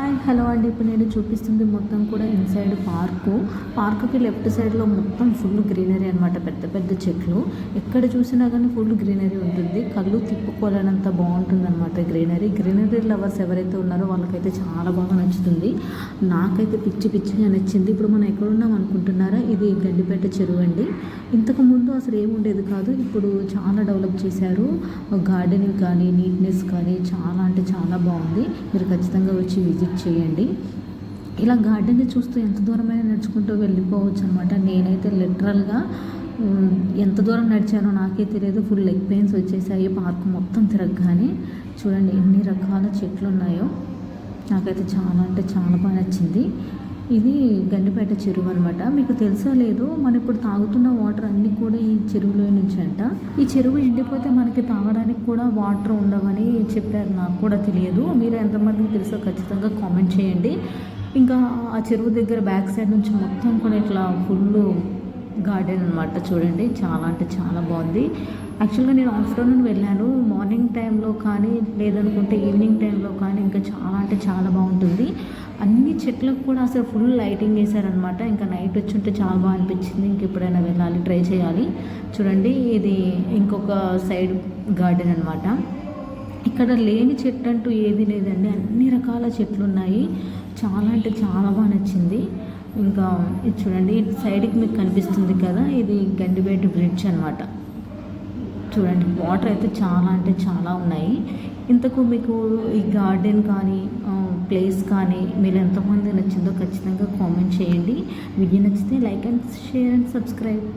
Hi hello అండి. ఇప్పుడు నేను చూపిస్తుంది మొత్తం కూడా ఇన్సైడ్ పార్కుకి లెఫ్ట్ సైడ్లో మొత్తం ఫుల్ గ్రీనరీ అనమాట. పెద్ద పెద్ద చెట్లు ఎక్కడ చూసినా కానీ ఫుల్ గ్రీనరీ ఉంటుంది. కళ్ళు తిప్పుకోలేనంత బాగుంటుంది అనమాట. గ్రీనరీ లవర్స్ ఎవరైతే ఉన్నారో వాళ్ళకైతే చాలా బాగా నచ్చుతుంది. నాకైతే పిచ్చిగా నచ్చింది. ఇప్పుడు మనం ఎక్కడున్నాం అనుకుంటున్నారా? ఇది గండిపేట చెరువు అండి. ఇంతకుముందు అసలు ఏముండేది కాదు. ఇప్పుడు చాలా డెవలప్ చేశారు. గార్డెనింగ్ కానీ నీట్నెస్ కానీ చాలా అంటే చాలా బాగుంది. మీరు ఖచ్చితంగా వచ్చి విజిట్ చేయండి. ఇలా గార్డెన్ని చూస్తూ ఎంత దూరమైనా నడుచుకుంటూ వెళ్ళిపోవచ్చు అనమాట. నేనైతే లిటరల్గా ఎంత దూరం నడిచానో నాకే తెలియదు. ఫుల్ లెగ్ పెయిన్స్ వచ్చేసాయి పార్క్ మొత్తం తిరగగానే. చూడండి ఎన్ని రకాల చెట్లు ఉన్నాయో. నాకైతే చాలా అంటే చాలా బాగా నచ్చింది. ఇది గండిపేట చెరువు అనమాట. మీకు తెలుసో లేదో, మనం ఇప్పుడు తాగుతున్న వాటర్ అన్నీ కూడా ఈ చెరువులో నుంచి అంట. ఈ చెరువు ఎండిపోతే మనకి తాగడానికి కూడా వాటర్ ఉండవని చెప్పారు. నాకు కూడా తెలియదు. మీరు ఎంతమందికి తెలుసో ఖచ్చితంగా కామెంట్ చేయండి. ఇంకా ఆ చెరువు దగ్గర బ్యాక్ సైడ్ నుంచి మొత్తం కూడా ఇట్లా ఫుల్ గార్డెన్ అనమాట. చూడండి చాలా అంటే చాలా బాగుంది. యాక్చువల్గా నేను ఆఫ్టర్నూన్ వెళ్ళాను. మార్నింగ్ టైంలో కానీ లేదనుకుంటే ఈవినింగ్ టైంలో కానీ ఇంకా చాలా అంటే చాలా బాగుంటుంది. అన్ని చెట్లకు కూడా అసలు ఫుల్ లైటింగ్ వేశారనమాట. ఇంకా నైట్ వచ్చి ఉంటే చాలా బాగా అనిపించింది. ఇంక ఎప్పుడైనా వెళ్ళాలి, ట్రై చేయాలి. చూడండి ఇది ఇంకొక సైడ్ గార్డెన్ అనమాట. ఇక్కడ లేని చెట్టు అంటూ ఏది లేదండి. అన్ని రకాల చెట్లు ఉన్నాయి. చాలా అంటే చాలా బాగా నచ్చింది. ఇంకా ఇది చూడండి, ఇటు సైడ్కి మీకు కనిపిస్తుంది కదా, ఇది గండిపేట బ్రిడ్జ్ అనమాట. చూడండి వాటర్ అయితే చాలా అంటే చాలా ఉన్నాయి. ఇంతకు మీకు ఈ గార్డెన్ కానీ ప్లేస్ కానీ మీరు ఎంతమంది నచ్చిందో ఖచ్చితంగా కామెంట్ చేయండి. వీడియో నచ్చితే like and share and subscribe.